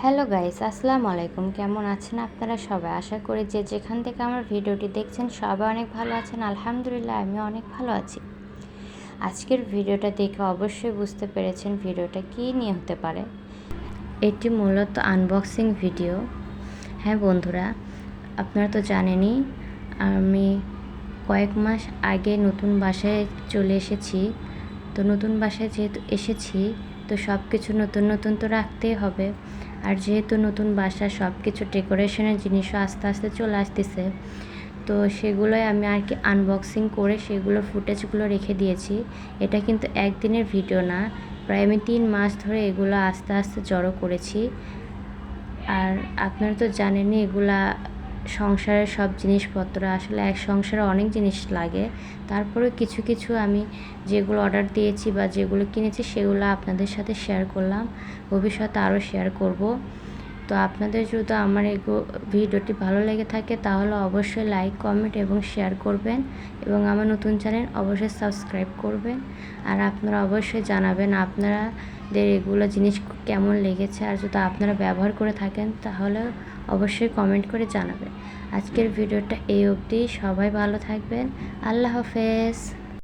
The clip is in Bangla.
হ্যালো গাইস, আসসালামু আলাইকুম। কেমন আছেন আপনারা সবাই? আশা করি যে যেখান থেকে আমার ভিডিওটি দেখছেন সবাই অনেক ভালো আছেন। আলহামদুলিল্লাহ আমি অনেক ভালো আছি। আজকের ভিডিওটা দেখে অবশ্যই বুঝতে পেরেছেন ভিডিওটা কী নিয়ে হতে পারে। এটি মূলত আনবক্সিং ভিডিও। হ্যাঁ বন্ধুরা, আপনারা তো জানেনই আমি কয়েক মাস আগে নতুন বাসায় চলে এসেছি। তো নতুন বাসায় যেহেতু এসেছি, তো সব কিছু নতুন নতুন তো রাখতেই হবে। আর যেহেতু নতুন বাসা, সব কিছু ডেকোরেশনের জিনিসও আস্তে আস্তে চলে আসতেছে। তো সেগুলোই আমি আর কি আনবক্সিং করে সেগুলোর ফুটেজগুলো রেখে দিয়েছি। এটা কিন্তু একদিনের ভিডিও না, প্রায় আমি 3 মাস ধরে এগুলো আস্তে আস্তে জড়ো করেছি। আর আপনারা তো জানেনই এগুলা সংসারের সব জিনিসপত্র, আসলে এক সংসারে অনেক জিনিস লাগে। তারপরেও কিছু কিছু আমি যেগুলো অর্ডার দিয়েছি বা যেগুলো কিনেছি সেগুলো আপনাদের সাথে শেয়ার করলাম। ভবিষ্যতে আরও শেয়ার করব। তো আপনাদের যদি আমার এই ভিডিওটি ভালো লেগে থাকে তাহলে অবশ্যই লাইক, কমেন্ট এবং শেয়ার করবেন এবং আমার নতুন চ্যানেল অবশ্যই সাবস্ক্রাইব করবেন। আর আপনারা অবশ্যই জানাবেন আপনাদের এগুলো জিনিস কেমন লেগেছে। আর যদি আপনারা ব্যবহার করে থাকেন তাহলে অবশ্যই কমেন্ট করে জানাবেন। আজকের ভিডিওটা এই অবধি। সবাই ভালো থাকবেন। আল্লাহ হাফেজ।